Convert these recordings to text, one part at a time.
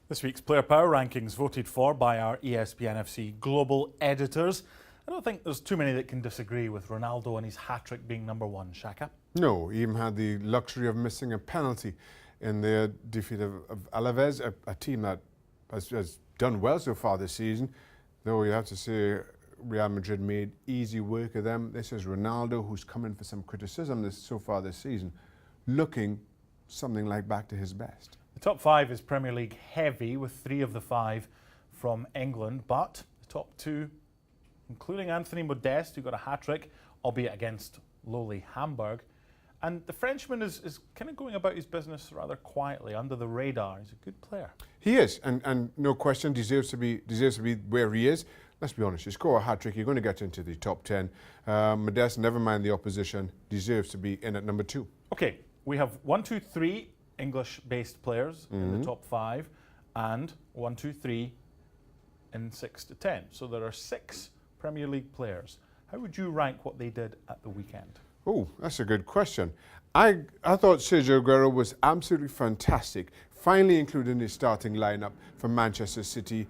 This week's Player Power Rankings voted for by our ESPN FC global editors. I don't think there's too many that can disagree with Ronaldo and his hat-trick being number one, Shaka. No, he even had the luxury of missing a penalty in their defeat of Alaves, a team that has done well so far this season, though you have to say Real Madrid made easy work of them. This is Ronaldo, who's come in for some criticism so far this season, looking something like back to his best. The top five is Premier League heavy, with 3 of the 5 from England, but the top 2, including Anthony Modeste, who got a hat-trick, albeit against lowly Hamburg. And the Frenchman is kind of going about his business rather quietly, under the radar. He's a good player. He is, and no question, deserves to be where he is. Let's be honest, you score a hat-trick, you're going to get into the top 10. Modeste, never mind the opposition, deserves to be in at number 2. Okay, we have 1, 2, 3 English-based players in the top 5, and 1, 2, 3 in 6 to 10. So there are 6 Premier League players. How would you rank what they did at the weekend? Oh, that's a good question. I thought Sergio Aguero was absolutely fantastic, finally included in his starting lineup for Manchester City.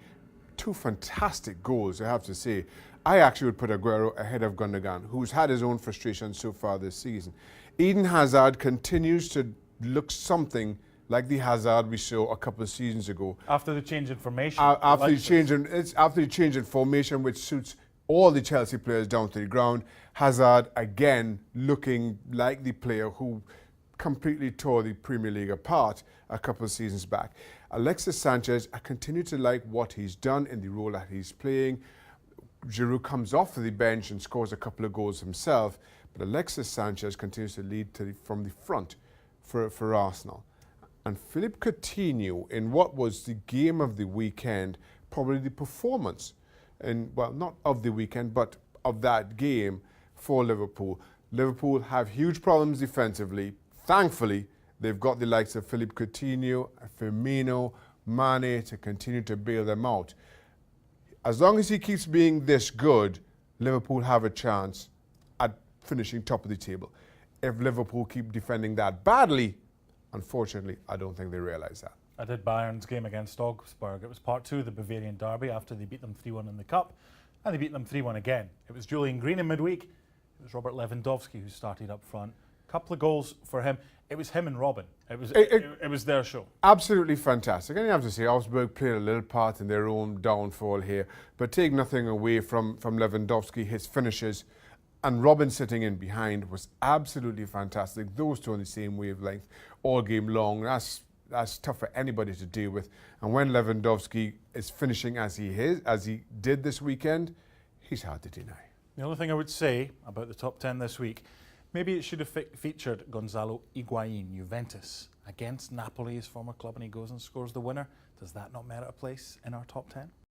2 fantastic goals, I have to say. I actually would put Aguero ahead of Gundogan, who's had his own frustrations so far this season. Eden Hazard continues to look something like the Hazard we saw a couple of seasons ago. After the change in formation. After the change in formation, which suits all the Chelsea players down to the ground. Hazard again looking like the player who completely tore the Premier League apart a couple of seasons back. Alexis Sanchez, I continue to like what he's done in the role that he's playing. Giroud comes off the bench and scores a couple of goals himself, but Alexis Sanchez continues to lead from the front for Arsenal. And Philippe Coutinho, in what was the game of the weekend, probably the performance, well, not of the weekend, but of that game for Liverpool. Liverpool have huge problems defensively. Thankfully, they've got the likes of Philippe Coutinho, Firmino, Mane to continue to bail them out. As long as he keeps being this good, Liverpool have a chance at finishing top of the table. If Liverpool keep defending that badly, unfortunately, I don't think they realise that. I did Bayern's game against Augsburg. It was part 2 of the Bavarian derby after they beat them 3-1 in the Cup, and they beat them 3-1 again. It was Julian Green in midweek. It was Robert Lewandowski who started up front. A couple of goals for him. It was him and Robin. It was their show. Absolutely fantastic. And you have to say, Augsburg played a little part in their own downfall here, but take nothing away from Lewandowski, his finishes, and Robin sitting in behind was absolutely fantastic. Those two on the same wavelength all game long. That's tough for anybody to deal with. And when Lewandowski is finishing as he did this weekend, he's hard to deny. The only thing I would say about the top 10 this week, maybe it should have featured Gonzalo Higuain, Juventus, against Napoli, his former club, and he goes and scores the winner. Does that not merit a place in our top 10?